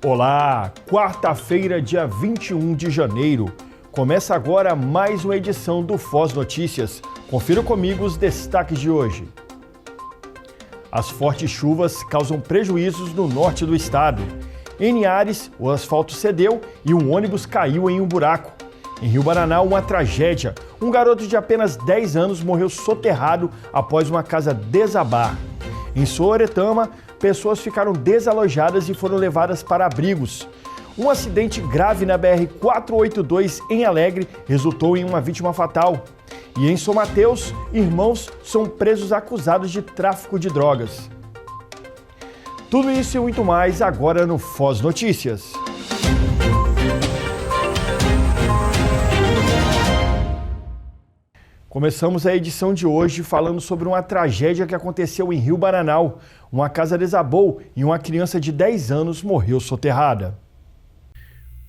Olá, quarta-feira, dia 21 de janeiro. Começa agora mais uma edição do Foz Notícias. Confira comigo os destaques de hoje. As fortes chuvas causam prejuízos no norte do estado. Em Linhares, o asfalto cedeu e um ônibus caiu em um buraco. Em Rio Bananal, uma tragédia. Um garoto de apenas 10 anos morreu soterrado após uma casa desabar. Em Sooretama, pessoas ficaram desalojadas e foram levadas para abrigos. Um acidente grave na BR-482 em Alegre resultou em uma vítima fatal. E em São Mateus, irmãos são presos acusados de tráfico de drogas. Tudo isso e muito mais agora no Foz Notícias. Começamos a edição de hoje falando sobre uma tragédia que aconteceu em Rio Bananal. Uma casa desabou e uma criança de 10 anos morreu soterrada.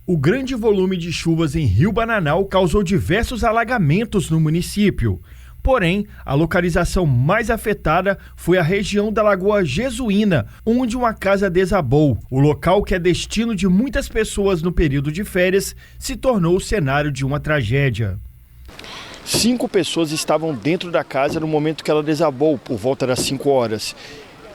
O grande volume de chuvas em Rio Bananal causou diversos alagamentos no município. Porém, a localização mais afetada foi a região da Lagoa Jesuína, onde uma casa desabou. O local, que é destino de muitas pessoas no período de férias, se tornou o cenário de uma tragédia. 5 pessoas estavam dentro da casa no momento que ela desabou, por volta das 5 horas.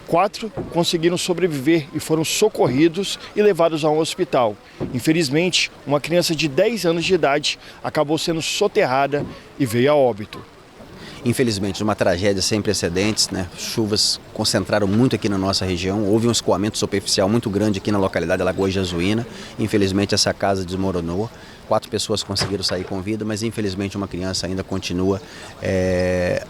4 conseguiram sobreviver e foram socorridos e levados a um hospital. Infelizmente, uma criança de 10 anos de idade acabou sendo soterrada e veio a óbito. Infelizmente, uma tragédia sem precedentes, né? Chuvas concentraram muito aqui na nossa região, houve um escoamento superficial muito grande aqui na localidade da Lagoa Jesuína. Infelizmente, essa casa desmoronou. 4 pessoas conseguiram sair com vida, mas infelizmente uma criança ainda continua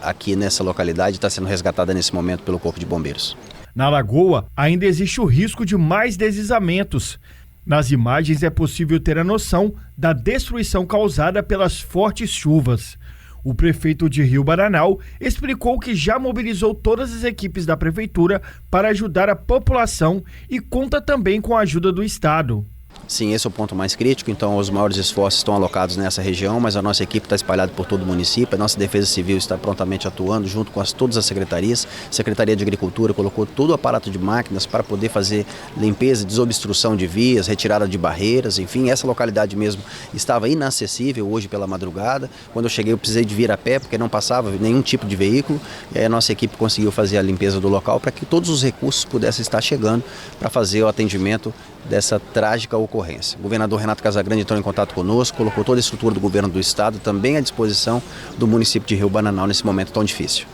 aqui nessa localidade e está sendo resgatada nesse momento pelo Corpo de Bombeiros. Na lagoa ainda existe o risco de mais deslizamentos. Nas imagens é possível ter a noção da destruição causada pelas fortes chuvas. O prefeito de Rio Bananal explicou que já mobilizou todas as equipes da prefeitura para ajudar a população e conta também com a ajuda do estado. Sim, esse é o ponto mais crítico, então os maiores esforços estão alocados nessa região, mas a nossa equipe está espalhada por todo o município, a nossa Defesa Civil está prontamente atuando junto com todas as secretarias. A Secretaria de Agricultura colocou todo o aparato de máquinas para poder fazer limpeza, desobstrução de vias, retirada de barreiras, enfim, essa localidade mesmo estava inacessível hoje pela madrugada. Quando eu cheguei eu precisei de vir a pé porque não passava nenhum tipo de veículo, e aí a nossa equipe conseguiu fazer a limpeza do local para que todos os recursos pudessem estar chegando para fazer o atendimento dessa trágica ocorrência. O governador Renato Casagrande entrou em contato conosco, colocou toda a estrutura do governo do estado também à disposição do município de Rio Bananal nesse momento tão difícil.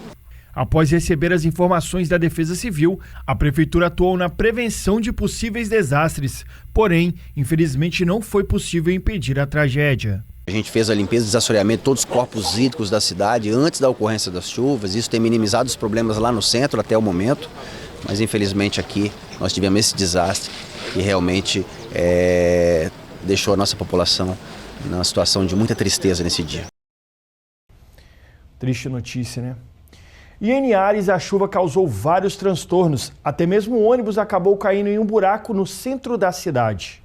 Após receber as informações da Defesa Civil, a prefeitura atuou na prevenção de possíveis desastres, porém, infelizmente não foi possível impedir a tragédia. A gente fez a limpeza e desassoreamento de todos os corpos hídricos da cidade antes da ocorrência das chuvas, isso tem minimizado os problemas lá no centro até o momento, mas infelizmente aqui nós tivemos esse desastre que realmente deixou a nossa população numa situação de muita tristeza nesse dia. Triste notícia, né? E em Linhares, a chuva causou vários transtornos. Até mesmo o ônibus acabou caindo em um buraco no centro da cidade.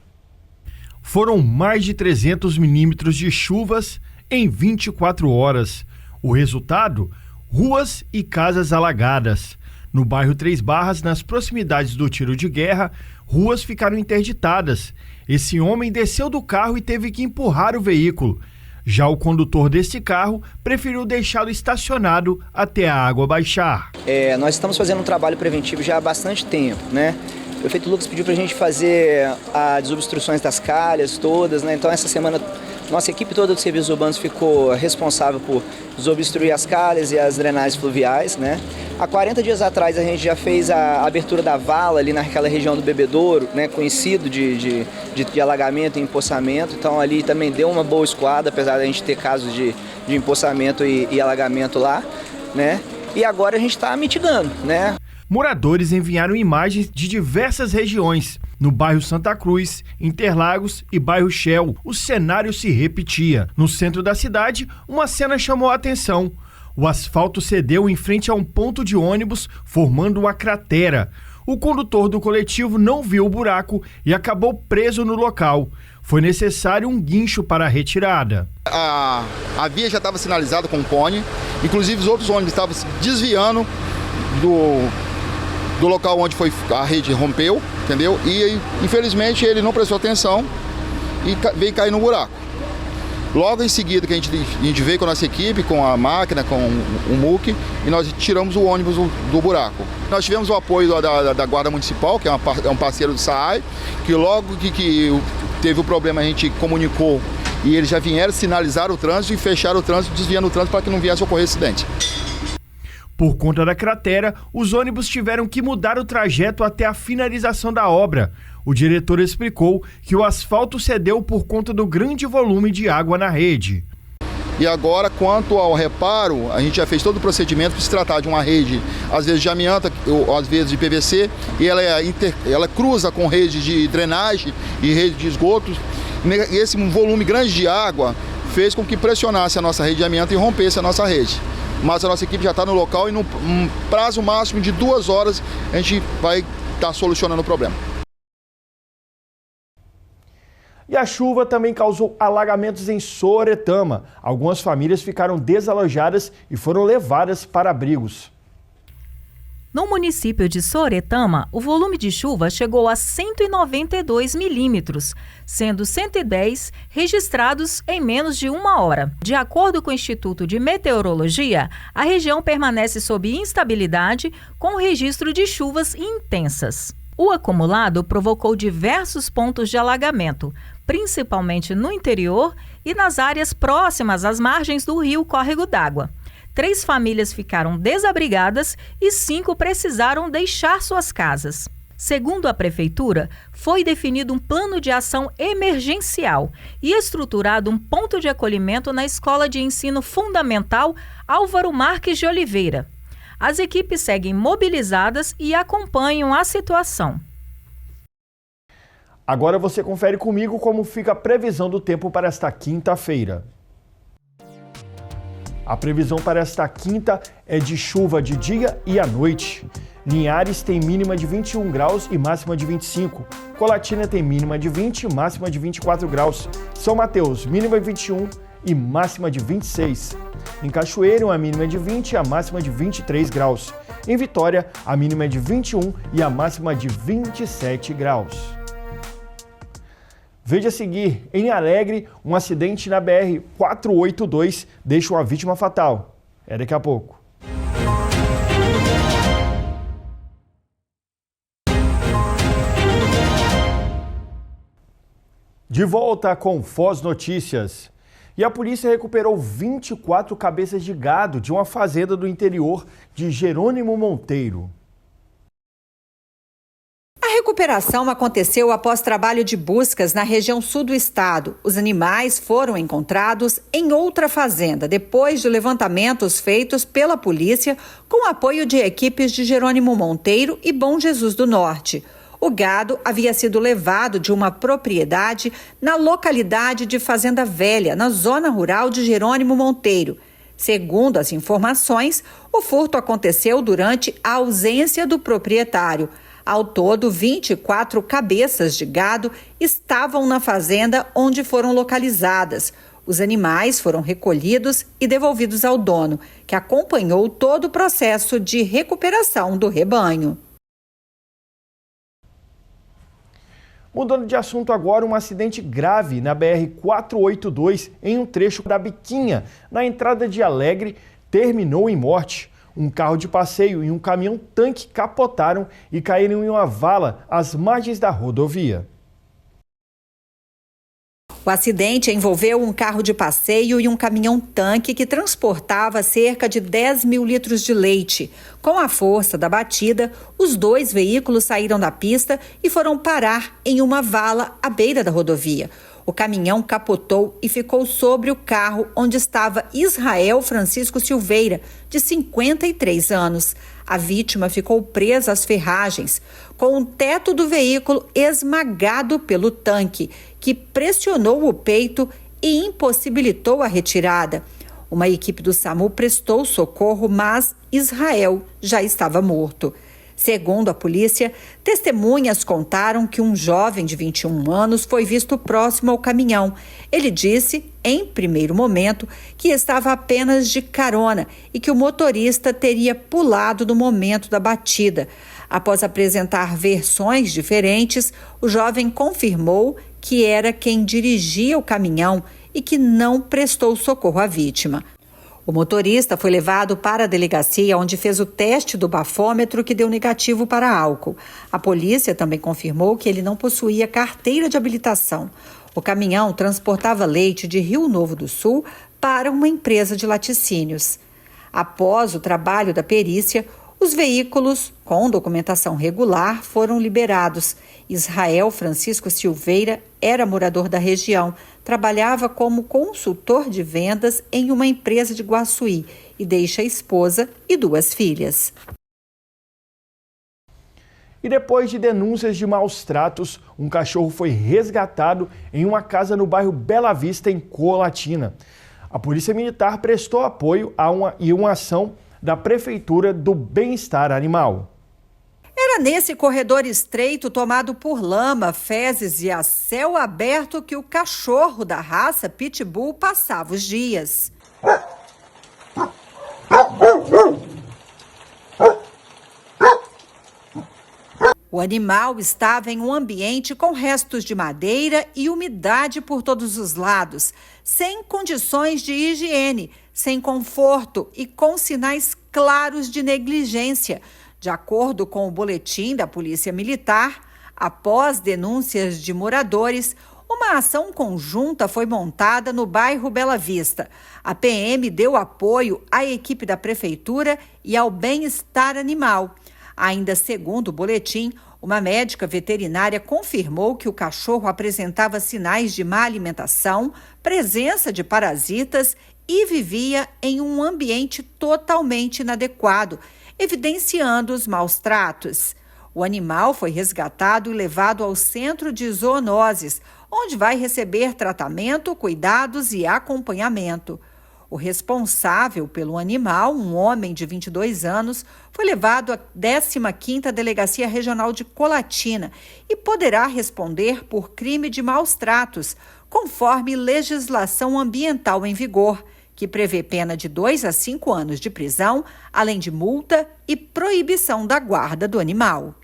Foram mais de 300 milímetros de chuvas em 24 horas. O resultado? Ruas e casas alagadas. No bairro Três Barras, nas proximidades do tiro de guerra, ruas ficaram interditadas. Esse homem desceu do carro e teve que empurrar o veículo. Já o condutor desse carro preferiu deixá-lo estacionado até a água baixar. Nós estamos fazendo um trabalho preventivo já há bastante tempo, né? O prefeito Lucas pediu para a gente fazer as desobstruções das calhas todas, né? Então essa semana nossa equipe toda do Serviços Urbanos ficou responsável por desobstruir as calhas e as drenagens fluviais, né? Há 40 dias atrás a gente já fez a abertura da vala ali naquela região do Bebedouro, né? Conhecido de alagamento e empoçamento, então ali também deu uma boa escoada, apesar da gente ter casos de empoçamento e alagamento lá, né? E agora a gente está mitigando, né? Moradores enviaram imagens de diversas regiões. No bairro Santa Cruz, Interlagos e bairro Shell, o cenário se repetia. No centro da cidade, uma cena chamou a atenção. O asfalto cedeu em frente a um ponto de ônibus, formando uma cratera. O condutor do coletivo não viu o buraco e acabou preso no local. Foi necessário um guincho para a retirada. A via já estava sinalizada com cone, inclusive os outros ônibus estavam desviando do local onde a rede rompeu, entendeu? E infelizmente ele não prestou atenção e veio cair no buraco. Logo em seguida que a gente veio com a nossa equipe, com a máquina, com o MUC, e nós tiramos o ônibus do buraco. Nós tivemos o apoio da Guarda Municipal, que é um parceiro do SAAI, que logo que teve o problema a gente comunicou e eles já vieram sinalizar o trânsito e fecharam o trânsito, desviando o trânsito para que não viesse a ocorrer acidente. Por conta da cratera, os ônibus tiveram que mudar o trajeto até a finalização da obra. O diretor explicou que o asfalto cedeu por conta do grande volume de água na rede. E agora, quanto ao reparo, a gente já fez todo o procedimento para se tratar de uma rede, às vezes de amianto, ou às vezes de PVC, e ela cruza com rede de drenagem e rede de esgotos. E esse volume grande de água fez com que pressionasse a nossa rede de amianto e rompesse a nossa rede. Mas a nossa equipe já está no local e no prazo máximo de 2 horas a gente vai estar solucionando o problema. E a chuva também causou alagamentos em Sooretama. Algumas famílias ficaram desalojadas e foram levadas para abrigos. No município de Sooretama, o volume de chuva chegou a 192 milímetros, sendo 110 registrados em menos de 1 hora. De acordo com o Instituto de Meteorologia, a região permanece sob instabilidade com o registro de chuvas intensas. O acumulado provocou diversos pontos de alagamento, principalmente no interior e nas áreas próximas às margens do rio Córrego d'Água. 3 famílias ficaram desabrigadas e 5 precisaram deixar suas casas. Segundo a Prefeitura, foi definido um plano de ação emergencial e estruturado um ponto de acolhimento na Escola de Ensino Fundamental Álvaro Marques de Oliveira. As equipes seguem mobilizadas e acompanham a situação. Agora você confere comigo como fica a previsão do tempo para esta quinta-feira. A previsão para esta quinta é de chuva de dia e à noite. Linhares tem mínima de 21 graus e máxima de 25. Colatina tem mínima de 20 e máxima de 24 graus. São Mateus, mínima de 21 e máxima de 26. Em Cachoeiro, a mínima é de 20 e a máxima de 23 graus. Em Vitória, a mínima é de 21 e a máxima de 27 graus. Veja a seguir, em Alegre, um acidente na BR-482 deixa uma vítima fatal. É daqui a pouco. De volta com Foz Notícias. E a polícia recuperou 24 cabeças de gado de uma fazenda do interior de Jerônimo Monteiro. A recuperação aconteceu após trabalho de buscas na região sul do estado. Os animais foram encontrados em outra fazenda, depois de levantamentos feitos pela polícia com apoio de equipes de Jerônimo Monteiro e Bom Jesus do Norte. O gado havia sido levado de uma propriedade na localidade de Fazenda Velha, na zona rural de Jerônimo Monteiro. Segundo as informações, o furto aconteceu durante a ausência do proprietário. Ao todo, 24 cabeças de gado estavam na fazenda onde foram localizadas. Os animais foram recolhidos e devolvidos ao dono, que acompanhou todo o processo de recuperação do rebanho. Mudando de assunto agora, um acidente grave na BR-482 em um trecho da Biquinha, na entrada de Alegre, terminou em morte. Um carro de passeio e um caminhão-tanque capotaram e caíram em uma vala às margens da rodovia. O acidente envolveu um carro de passeio e um caminhão-tanque que transportava cerca de 10 mil litros de leite. Com a força da batida, os 2 veículos saíram da pista e foram parar em uma vala à beira da rodovia. O caminhão capotou e ficou sobre o carro onde estava Israel Francisco Silveira, de 53 anos. A vítima ficou presa às ferragens, com o teto do veículo esmagado pelo tanque, que pressionou o peito e impossibilitou a retirada. Uma equipe do SAMU prestou socorro, mas Israel já estava morto. Segundo a polícia, testemunhas contaram que um jovem de 21 anos foi visto próximo ao caminhão. Ele disse, em primeiro momento, que estava apenas de carona e que o motorista teria pulado no momento da batida. Após apresentar versões diferentes, o jovem confirmou que era quem dirigia o caminhão e que não prestou socorro à vítima. O motorista foi levado para a delegacia, onde fez o teste do bafômetro que deu negativo para álcool. A polícia também confirmou que ele não possuía carteira de habilitação. O caminhão transportava leite de Rio Novo do Sul para uma empresa de laticínios. Após o trabalho da perícia, os veículos com documentação regular foram liberados. Israel Francisco Silveira era morador da região, trabalhava como consultor de vendas em uma empresa de Guaçuí e deixa a esposa e 2 filhas. E depois de denúncias de maus tratos, um cachorro foi resgatado em uma casa no bairro Bela Vista, em Colatina. A Polícia Militar prestou apoio a uma ação da Prefeitura do Bem-Estar Animal. Era nesse corredor estreito, tomado por lama, fezes e a céu aberto, que o cachorro da raça Pitbull passava os dias. O animal estava em um ambiente com restos de madeira e umidade por todos os lados, sem condições de higiene, sem conforto e com sinais claros de negligência. De acordo com o boletim da Polícia Militar, após denúncias de moradores, uma ação conjunta foi montada no bairro Bela Vista. A PM deu apoio à equipe da Prefeitura e ao Bem-Estar Animal. Ainda segundo o boletim, uma médica veterinária confirmou que o cachorro apresentava sinais de má alimentação, presença de parasitas e vivia em um ambiente totalmente inadequado, evidenciando os maus tratos. O animal foi resgatado e levado ao centro de zoonoses, onde vai receber tratamento, cuidados e acompanhamento. O responsável pelo animal, um homem de 22 anos, foi levado à 15ª Delegacia Regional de Colatina e poderá responder por crime de maus tratos, conforme legislação ambiental em vigor, que prevê pena de 2 a 5 anos de prisão, além de multa e proibição da guarda do animal.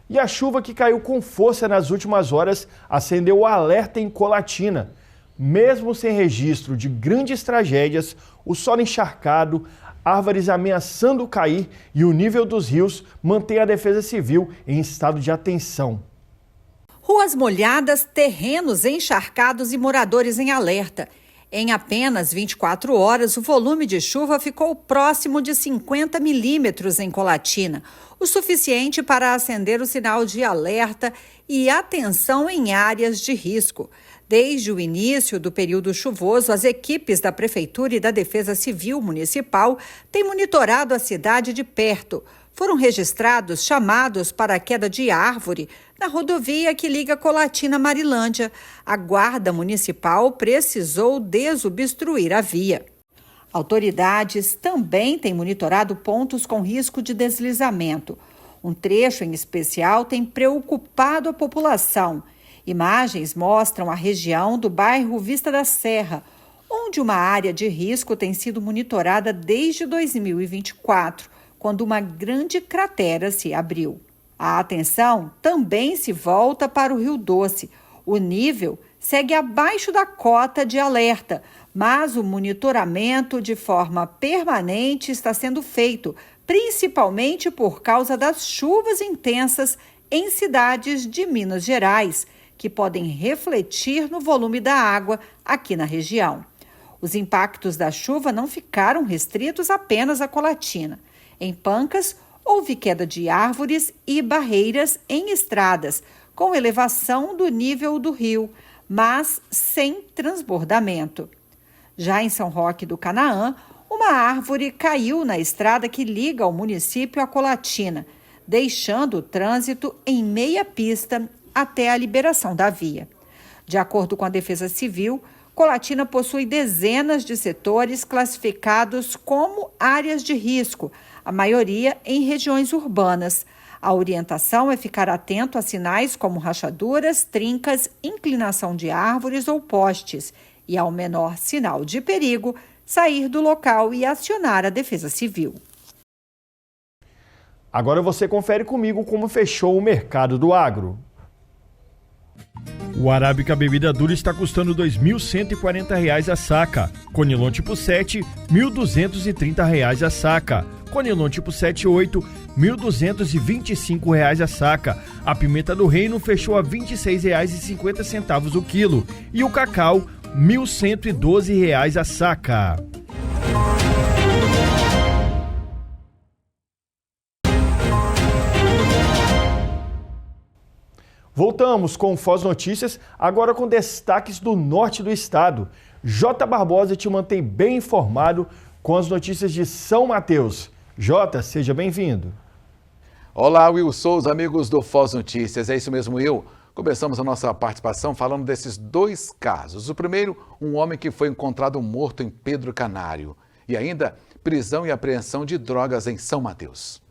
E a chuva que caiu com força nas últimas horas acendeu o alerta em Colatina. Mesmo sem registro de grandes tragédias, o solo encharcado, árvores ameaçando cair e o nível dos rios mantém a Defesa Civil em estado de atenção. Ruas molhadas, terrenos encharcados e moradores em alerta. Em apenas 24 horas, o volume de chuva ficou próximo de 50 milímetros em Colatina, o suficiente para acender o sinal de alerta e atenção em áreas de risco. Desde o início do período chuvoso, as equipes da Prefeitura e da Defesa Civil Municipal têm monitorado a cidade de perto. Foram registrados chamados para a queda de árvore na rodovia que liga Colatina a Marilândia. A Guarda Municipal precisou desobstruir a via. Autoridades também têm monitorado pontos com risco de deslizamento. Um trecho em especial tem preocupado a população. Imagens mostram a região do bairro Vista da Serra, onde uma área de risco tem sido monitorada desde 2024, quando uma grande cratera se abriu. A atenção também se volta para o Rio Doce. O nível segue abaixo da cota de alerta, mas o monitoramento de forma permanente está sendo feito, principalmente por causa das chuvas intensas em cidades de Minas Gerais, que podem refletir no volume da água aqui na região. Os impactos da chuva não ficaram restritos apenas à Colatina. Em Pancas, houve queda de árvores e barreiras em estradas, com elevação do nível do rio, mas sem transbordamento. Já em São Roque do Canaã, uma árvore caiu na estrada que liga o município a Colatina, deixando o trânsito em meia pista até a liberação da via. De acordo com a Defesa Civil, Colatina possui dezenas de setores classificados como áreas de risco, a maioria em regiões urbanas. A orientação é ficar atento a sinais como rachaduras, trincas, inclinação de árvores ou postes e, ao menor sinal de perigo, sair do local e acionar a Defesa Civil. Agora você confere comigo como fechou o mercado do agro. O arábica bebida dura está custando R$ 2.140 a saca. Conilon tipo 7, R$ 1.230 a saca. Conilon tipo 7,8, R$ 1.225 a saca. A pimenta do reino fechou a R$ 26,50 o quilo. E o cacau, R$ 1.112 a saca. Voltamos com o Foz Notícias, agora com destaques do norte do estado. Jota Barbosa te mantém bem informado com as notícias de São Mateus. Jota, seja bem-vindo. Olá, Will Souza, amigos do Foz Notícias. É isso mesmo, Will. Começamos a nossa participação falando desses dois casos. O primeiro, um homem que foi encontrado morto em Pedro Canário. E ainda, prisão e apreensão de drogas em São Mateus.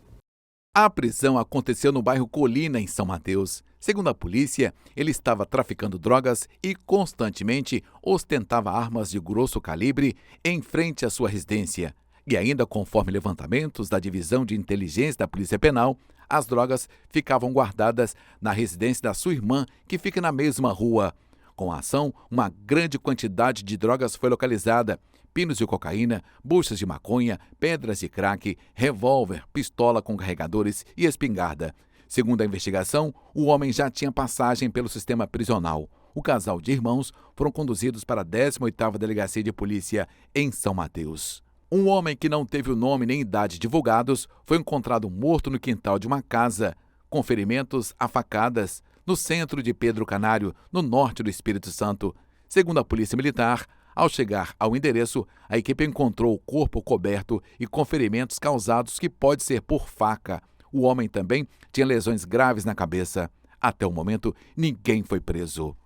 A prisão aconteceu no bairro Colina, em São Mateus. Segundo a polícia, ele estava traficando drogas e constantemente ostentava armas de grosso calibre em frente à sua residência. E ainda, conforme levantamentos da Divisão de Inteligência da Polícia Penal, as drogas ficavam guardadas na residência da sua irmã, que fica na mesma rua. Com a ação, uma grande quantidade de drogas foi localizada. Pinos de cocaína, buchas de maconha, pedras de crack, revólver, pistola com carregadores e espingarda. Segundo a investigação, o homem já tinha passagem pelo sistema prisional. O casal de irmãos foram conduzidos para a 18ª Delegacia de Polícia em São Mateus. Um homem que não teve o nome nem idade divulgados foi encontrado morto no quintal de uma casa, com ferimentos a facadas, no centro de Pedro Canário, no norte do Espírito Santo. Segundo a Polícia Militar, ao chegar ao endereço, a equipe encontrou o corpo coberto e com ferimentos causados que pode ser por faca. O homem também tinha lesões graves na cabeça. Até o momento, ninguém foi preso.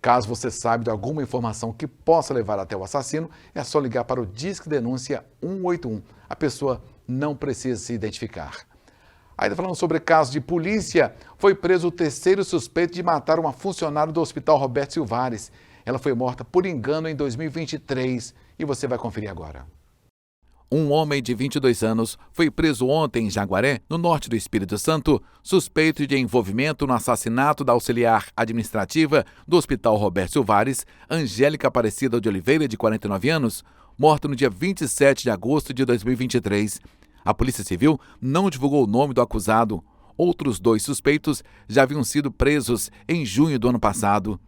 Caso você saiba de alguma informação que possa levar até o assassino, é só ligar para o Disque Denúncia 181. A pessoa não precisa se identificar. Ainda falando sobre caso de polícia, foi preso o terceiro suspeito de matar uma funcionária do Hospital Roberto Silvares. Ela foi morta por engano em 2023 e você vai conferir agora. Um homem de 22 anos foi preso ontem em Jaguaré, no norte do Espírito Santo, suspeito de envolvimento no assassinato da auxiliar administrativa do Hospital Roberto Silvares, Angélica Aparecida de Oliveira, de 49 anos, morta no dia 27 de agosto de 2023. A Polícia Civil não divulgou o nome do acusado. Outros dois suspeitos já haviam sido presos em junho do ano passado.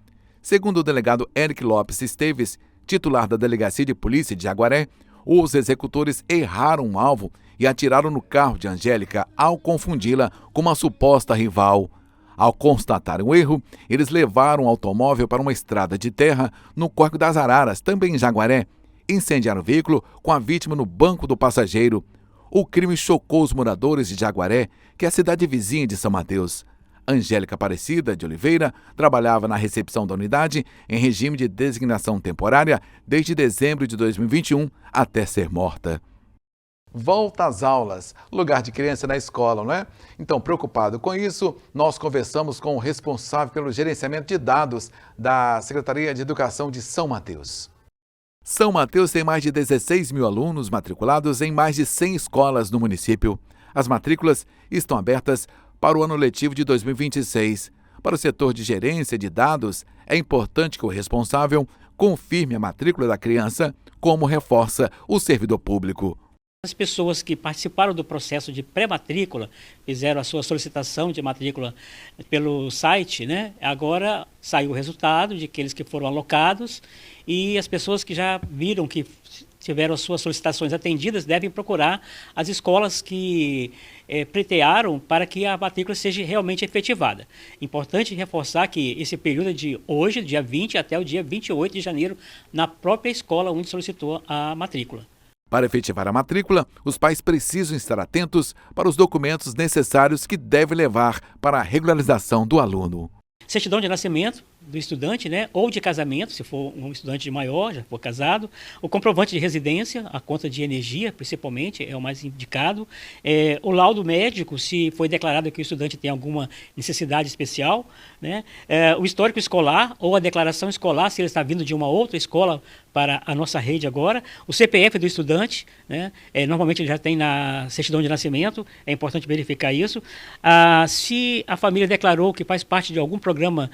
Segundo o delegado Eric Lopes Esteves, titular da Delegacia de Polícia de Jaguaré, os executores erraram o alvo e atiraram no carro de Angélica ao confundi-la com uma suposta rival. Ao constatar o erro, eles levaram o automóvel para uma estrada de terra no Córrego das Araras, também em Jaguaré. Incendiaram o veículo com a vítima no banco do passageiro. O crime chocou os moradores de Jaguaré, que é a cidade vizinha de São Mateus. Angélica Aparecida de Oliveira trabalhava na recepção da unidade em regime de designação temporária desde dezembro de 2021 até ser morta. Volta às aulas, lugar de criança na escola, não é? Então, preocupado com isso, nós conversamos com o responsável pelo gerenciamento de dados da Secretaria de Educação de São Mateus. São Mateus tem mais de 16 mil alunos matriculados em mais de 100 escolas no município. As matrículas estão abertas para o ano letivo de 2026. Para o setor de gerência de dados, é importante que o responsável confirme a matrícula da criança, como reforça o servidor público. As pessoas que participaram do processo de pré-matrícula, fizeram a sua solicitação de matrícula pelo site, né? Agora saiu o resultado de aqueles que foram alocados e as pessoas que já viram que tiveram as suas solicitações atendidas devem procurar as escolas que pleitearam para que a matrícula seja realmente efetivada. Importante reforçar que esse período é de hoje, dia 20, até o dia 28 de janeiro, na própria escola onde solicitou a matrícula. Para efetivar a matrícula, os pais precisam estar atentos para os documentos necessários que devem levar para a regularização do aluno. Certidão de nascimento, do estudante, né, ou de casamento, se for um estudante maior, já for casado, o comprovante de residência, a conta de energia, principalmente, é o mais indicado, o laudo médico, se foi declarado que o estudante tem alguma necessidade especial, né, o histórico escolar ou a declaração escolar, se ele está vindo de uma outra escola para a nossa rede agora, o CPF do estudante, né, normalmente ele já tem na certidão de nascimento, é importante verificar isso. Se a família declarou que faz parte de algum programa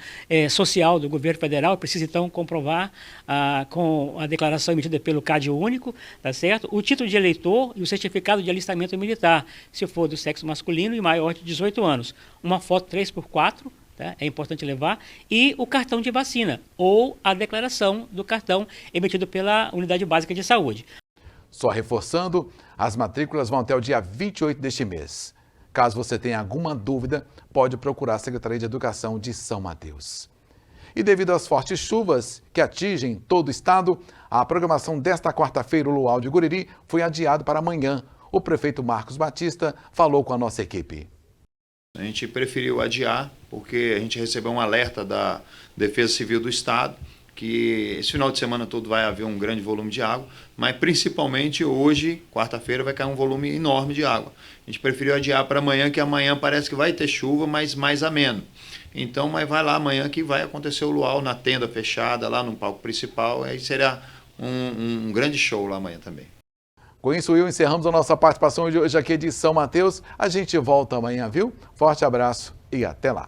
social do governo federal, precisa então comprovar com a declaração emitida pelo CAD único, tá certo? O título de eleitor e o certificado de alistamento militar, se for do sexo masculino e maior de 18 anos. Uma foto 3x4, tá? É importante levar, e o cartão de vacina, ou a declaração do cartão emitido pela Unidade Básica de Saúde. Só reforçando, as matrículas vão até o dia 28 deste mês. Caso você tenha alguma dúvida, pode procurar a Secretaria de Educação de São Mateus. E devido às fortes chuvas que atingem todo o estado, a programação desta quarta-feira, o Luau de Guriri, foi adiado para amanhã. O prefeito Marcos Batista falou com a nossa equipe. A gente preferiu adiar porque a gente recebeu um alerta da Defesa Civil do Estado que esse final de semana todo vai haver um grande volume de água, mas principalmente hoje, quarta-feira, vai cair um volume enorme de água. A gente preferiu adiar para amanhã, que amanhã parece que vai ter chuva, mas mais ameno. Então, mas vai lá amanhã que vai acontecer o luau na tenda fechada, lá no palco principal, aí será um grande show lá amanhã também. Com isso, Will, encerramos a nossa participação de hoje aqui de São Mateus. A gente volta amanhã, viu? Forte abraço e até lá.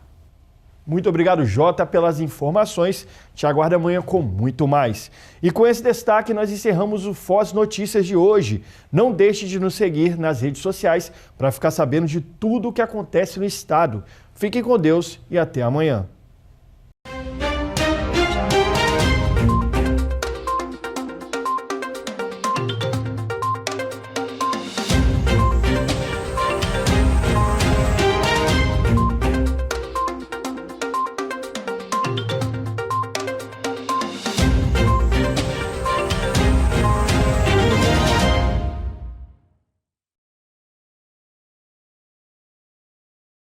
Muito obrigado, Jota, pelas informações. Te aguardo amanhã com muito mais. E com esse destaque, nós encerramos o Foz Notícias de hoje. Não deixe de nos seguir nas redes sociais para ficar sabendo de tudo o que acontece no estado. Fiquem com Deus e até amanhã.